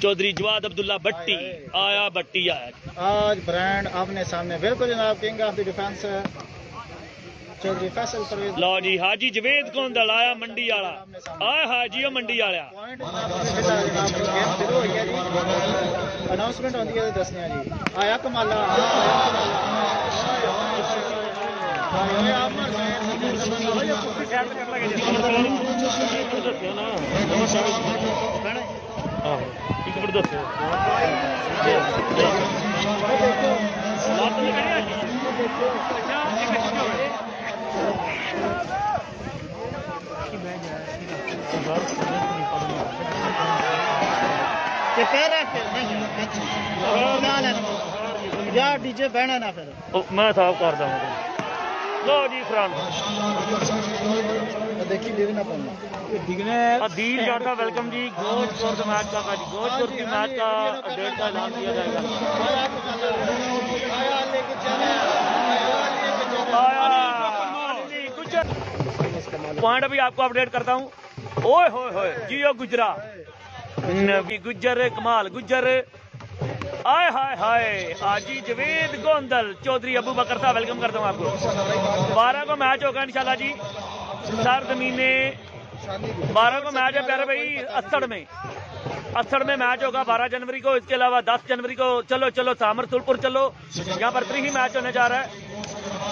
चौधरी जवाद अब्दुल्ला भट्टी आया भट्टी आया। आज ब्रांड आपने सामने बिल्कुल जनाब king of the defence Chaudhry Faisal Parvez. लो जी हाजी जवेद गोंदल आया मंडी वाला आया हाजी मंडी वाला अनाउंसमेंट होती है दसने जी आया कमाला यार डीजे बहना ना फिर मैं साफ कर दूंगा। लो जी फ्रंट देखी देवी ना पड़ना अदील जाटा वेलकम जी। गोजपुर के मैच का जी गोजपुर की मैच का डेट का ऐलान किया जाएगा। पॉइंट अभी आपको अपडेट करता हूँ। ओए होए होए जियो गुजरा नबी गुजर कमाल गुजर आय हाय हाय आजी जवेद गोंदल चौधरी अबू बकर साहब वेलकम करता हूँ आपको। 12 को मैच होगा इंशाल्लाह जी सर जमीने 12 को मैच है प्यारे भाई असड़ में मैच होगा 12 जनवरी को। इसके अलावा 10 जनवरी को चलो चलो सामर सुलपुर चलो यहाँ पर प्री ही मैच होने जा रहा है।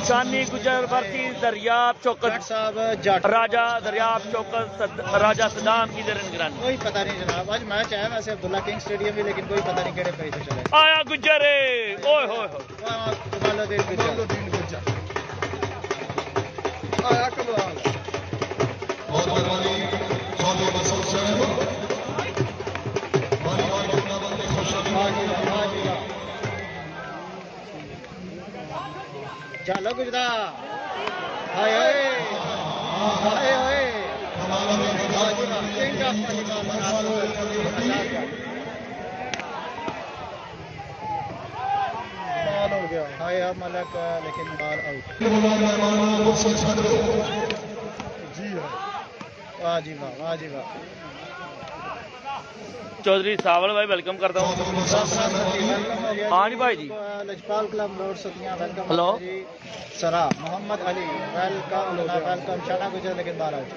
शानी गुजर वर्सेस दरियाब चौकत राजा दरियाब चौकत राजा सदाम की निगरानी। कोई पता नहीं जनाब आज मैच है वैसे अब्दुल्ला किंग स्टेडियम में लेकिन कोई पता नहीं केड़े पैसे चले आया गुजर ओए होए कमालुद्दीन गुजर आया कमाल चलो गुजरा हाय हाय हाय हो गया हाय मलक लेकिन बाल आउट। जी वाह जी वाह वाह जी वाह। चौधरी सावल भाई वेलकम करता हूँ। हाँ जी भाई जी लजपाल क्लब रोड सतिया वेलकम। हेलो सरा मोहम्मद अली वेलकम वेलकम शाना गुजर लेकिन बाल आउट।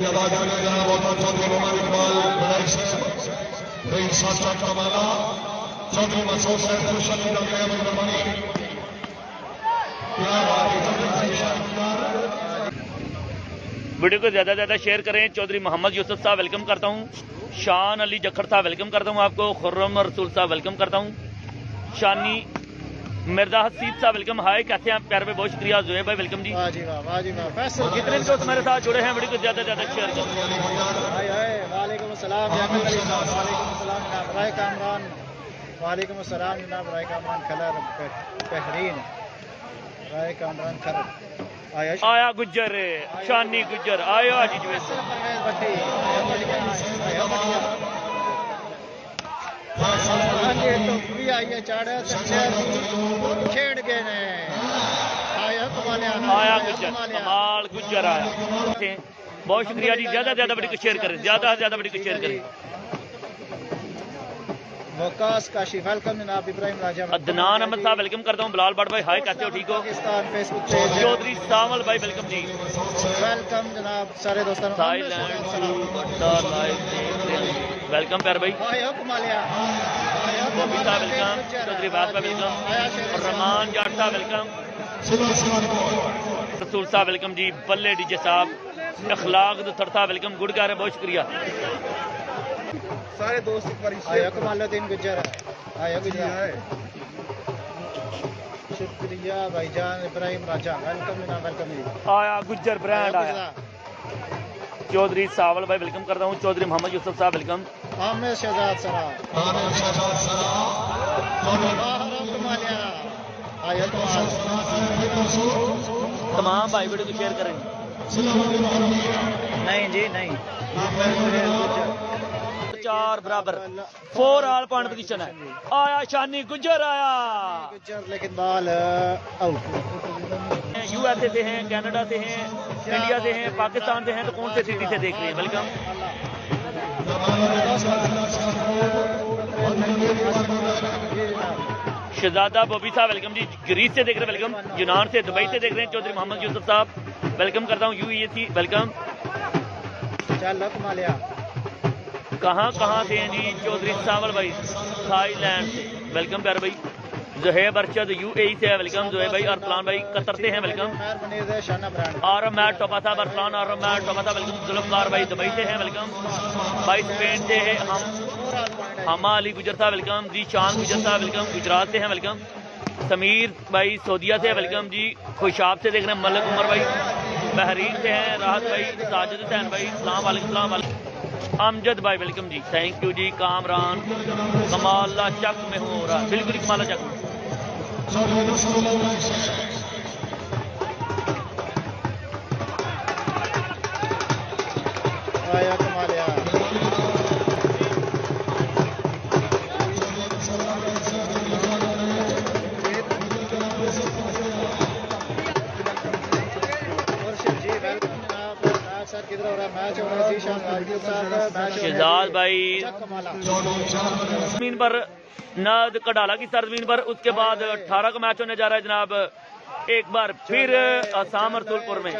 वीडियो को ज्यादा से ज्यादा शेयर करें। चौधरी मोहम्मद यूसुफ साहब वेलकम करता हूँ। शान अली जखर साहब वेलकम करता हूँ आपको। खुर्रम रसूल साहब वेलकम करता हूँ। शानी मिर्जा हसीब साहब वेलकम। हाय कैसे हैं प्यारे भाई बहुत शुक्रिया। जोए भाई वेलकम जी। कितने दोस्त मेरे साथ जुड़े हैं वीडियो को ज्यादा से ज्यादा शेयर करें। वालेकुम अस्सलाम वालेकुम अस्सलाम जनाब राय कामरान खलर बेहरीन राय कामरान खलर आया गुजर शानी गुजर आया जी जवेद भी आई है चाड़ा छेड़ गए ने आया गुजर कमाल गुजर आया। बहुत शुक्रिया जी ज्यादा से ज्यादा वीडियो को शेयर करें ज्यादा से ज्यादा वीडियो को शेयर करें। वकास काशी वेलकम जनाब। इब्राहिम राजा अदनान अहमद साहब वेलकम करता हूँ। बिलाल भट्ट भाई हाय कैसे हो ठीक हो। पाकिस्तान फेसबुक पेज चौधरी सावल भाई वेलकम जी वेलकम जनाब सारे दोस्तों वेलकम प्यार भाई। कमालिया बॉबी साहब वेलकम। चौधरी बास भाई वेलकम। रहमान जाट साहब वेलकम। रसूल साहब वेलकम जी। बल्ले डीजे साहब अखलाक दुथर साहब वेलकम। गुड कार है बहुत शुक्रिया सारे दोस्त आया कमालुद्दीन गुजर आया गुजर शुक्रिया भाईजान इब्राहिम राजा वेलकम वेलकम आया गुजर ब्रांड आया। चौधरी सावल भाई वेलकम करता हूँ। चौधरी मोहम्मद यूसुफ साहब वेलकम। आमिर शहजाद सरा आया तमाम भाई वीडियो को शेयर करें। नहीं जी नहीं 4 बराबर 4 ऑल पॉइंट पोजीशन है। आया शानी गुजर आया गुजर लेकिन बॉल आउट। यूएसए से हैं कनाडा से हैं इंडिया से हैं पाकिस्तान से हैं तो कौन से सिटी से देख रहे हैं वेलकम। शहजादा बॉबी साहब वेलकम जी, ग्रीस से देख रहे हैं वेलकम, यूनान से, दुबई से देख रहे हैं चौधरी मोहम्मद यूसुफ साहब वेलकम करता हूँ, UAE वेलकम। कहाँ से हैं जी? चौधरी सावल भाई थाईलैंड से वेलकम प्यारे भाई। ज़ुहैब अरशद UAE से है वेलकम, ज़ुहैब भाई। अरसलान भाई कतर से हैं वेलकम। आरम मैट टोपा साहब, अरसलान आरम मैट टोपा साहब वेलकम। जुल्फकार भाई दुबई से हैं वेलकम, भाई स्पेन से है हमा अली गुजर साहब वेलकम जी। शान गुजर साहब वेलकम, गुजरात से हैं वेलकम। समीर भाई सऊदीया से वेलकम जी। खुशाब से देख रहे हैं मलिक उमर भाई, बहरीन से हैं राहत भाई, साजिद हुसैन भाई सलाम वालेकुम। अमजद भाई वेलकम जी, थैंक यू जी। कामरान कमाला चक में हो रहा, बिल्कुल कमाला चक में। शहजाद भाई जमीन पर नाद कडाला की सरजमीन पर, उसके बाद 18 का मैच होने जा रहा है जनाब एक बार फिर आसाम रसूलपुर में।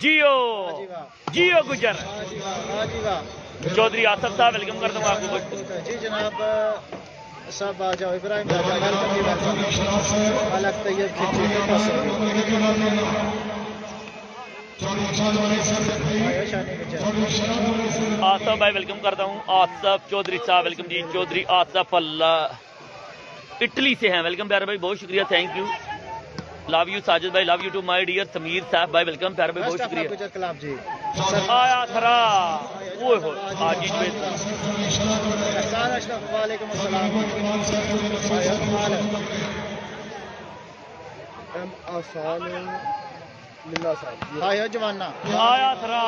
जियो जियो गुजर चौधरी आसफ साहब वेलकम करता हूँ आपको जी जनाब। सब आ जाओ, इब्राहिम आसफ भाई वेलकम करता हूँ। आसफ चौधरी साहब वेलकम जी। चौधरी आसफ अल्लाह इटली से हैं वेलकम प्यारे भाई, बहुत शुक्रिया, thank you, love you. Sajid भाई love you too my dear. Sameer साहब भाई वेलकम प्यारे भाई, बहुत शुक्रिया। आया थरा ओए हो आजी जवाना आया थरा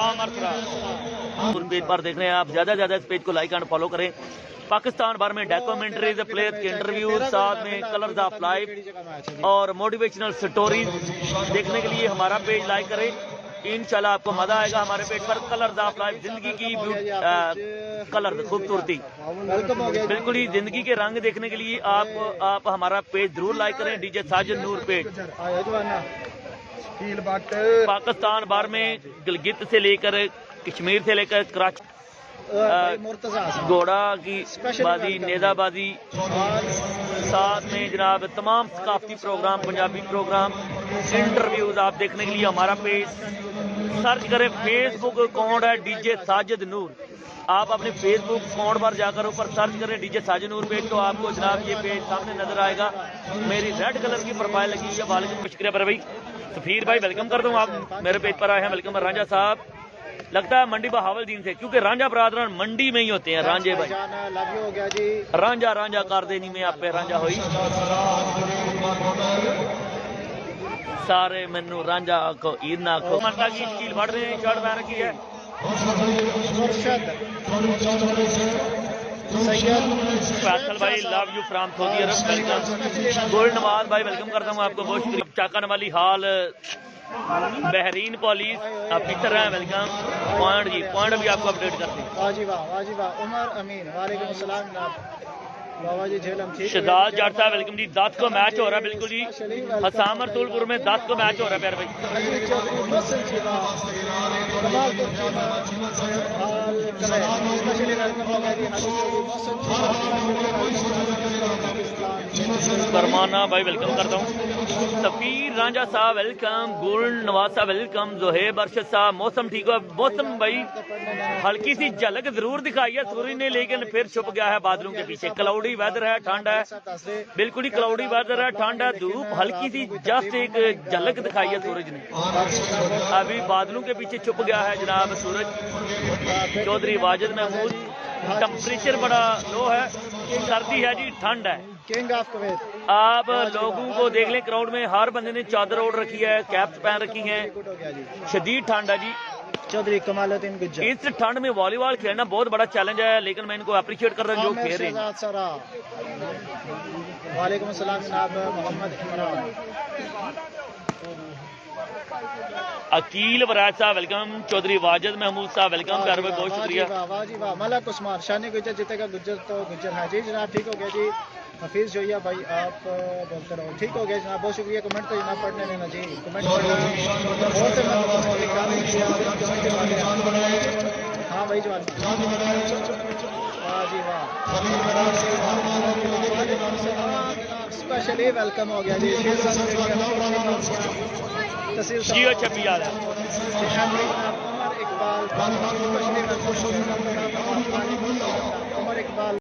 आमर थरा पेज पर देख रहे हैं आप, ज्यादा इस पेज को लाइक एंड फॉलो करें। पाकिस्तान भर में डॉक्यूमेंट्रीज, प्लेयर्स के इंटरव्यू, साथ में कलर्स ऑफ लाइफ और मोटिवेशनल स्टोरीज देखने के लिए हमारा पेज लाइक करें, इंशाल्लाह आपको मजा आएगा। हमारे पेज पर कलर्स ऑफ लाइफ, जिंदगी की कलर खूबसूरती, बिल्कुल ही जिंदगी के रंग देखने के लिए आप हमारा पेज जरूर लाइक करें। डीजे साजिद नूर पेज। पाकिस्तान भर में गिलगित से लेकर कश्मीर से लेकर कराची, घोड़ा की बाजी, नेजाबाजी, साथ में जनाब तमाम सकाफती प्रोग्राम, पंजाबी प्रोग्राम, इंटरव्यूज आप देखने के लिए हमारा पेज सर्च करें। फेसबुक अकाउंट है डीजे साजिद नूर, आप अपने फेसबुक अकाउंट पर जाकर ऊपर सर्च करें डीजे साजिद नूर पेज, तो आपको जनाब ये पेज सामने नजर आएगा। मेरी रेड कलर की प्रोफाइल लगी है। वालेकुम शुक्रिया पर भाई। सफीर भाई वेलकम करता हूँ, आप मेरे पेज पर आए हैं वेलकम। रांझा साहब लगता है मंडी बहावलदीन से, क्योंकि रांझा बरादरान मंडी में ही होते हैं। रांझे भाई रांझा रांझा कर देनी में आप पे रांझा हुई सारे मैनू रांझा आखो ईद ना आखो। माता की स्कील बढ़ रहे हैं, शर्ट पहन रखी है। फैसल भाई love you from Saudi Arab welcome. Gold Nawaz भाई वेलकम करता हूँ आपको, बहुत शुक्रिया। चाकन वाली हाल बहरीन पुलिस ऑफिसर हैं वेलकम। पॉइंट जी पॉइंट भी आपको अपडेट करते हैं। उमर अमीन वालेकुम अस्सलाम बाबा जी झेलम ठीक। शहजाद जाट साहब वेलकम जी। 10 को मैच हो रहा है बिल्कुल जी, हसाम रसूलपुर में 10 को मैच हो रहा है प्यारे भाई। फरमाना भाई वेलकम करता हूँ। सफीर रांझा साहब वेलकम। गोल्ड नवाज साहब वेलकम। ज़ुहैब अरशद साहब मौसम ठीक है। मौसम भाई हल्की सी झलक जरूर दिखाई है सूरज ने, लेकिन फिर छुप गया है बादलों के पीछे। क्लाउडी वेदर है, ठंड है, बिल्कुल ही क्लाउडी वेदर है, ठंड है, धूप हल्की सी जस्ट एक झलक दिखाई है सूरज ने। अभी बादलों के पीछे छुप गया है जनाब सूरज। चौधरी वाजिद महमूद टेम्परेचर बड़ा लो है, सर्दी है जी, ठंड है। आप लोगों को देख लें क्राउड में हर बंदे ने चादर ओढ़ रखी है, कैप्स पहन रखी हैं, शदीद ठंड है जी। चौधरी कमालुद्दीन गुज्जर। इस ठंड में वॉलीबॉल खेलना बहुत बड़ा चैलेंज है, लेकिन मैं इनको अप्रिशिएट कर रहा हूँ जो खेल रहे हैं। वालेकुम अस्सलाम जनाब मोहम्मद इमरान। عقیل وراج صاحب ویلکم، چودھری واجد محمود صاحب ویلکم، پیارے بھائی بہت شکریہ. واہ جی واہ. ملک عثمان شانی گجر جیتے گا گجر تو گجر ہے جی جناب. ٹھیک ہو گیا جی. حفیظ جویا بھائی آپ بولتے رہو. ٹھیک ہو گیا جناب. بہت شکریہ. کمنٹ تو جناب پڑھنے لینا جی. کمنٹ پڑھنا بہت ہاں بھائی جوان. واہ جی واہ. اسپیشلی ویلکم ہو گیا جی. جیو چھپی یاد ہے. عمر اقبال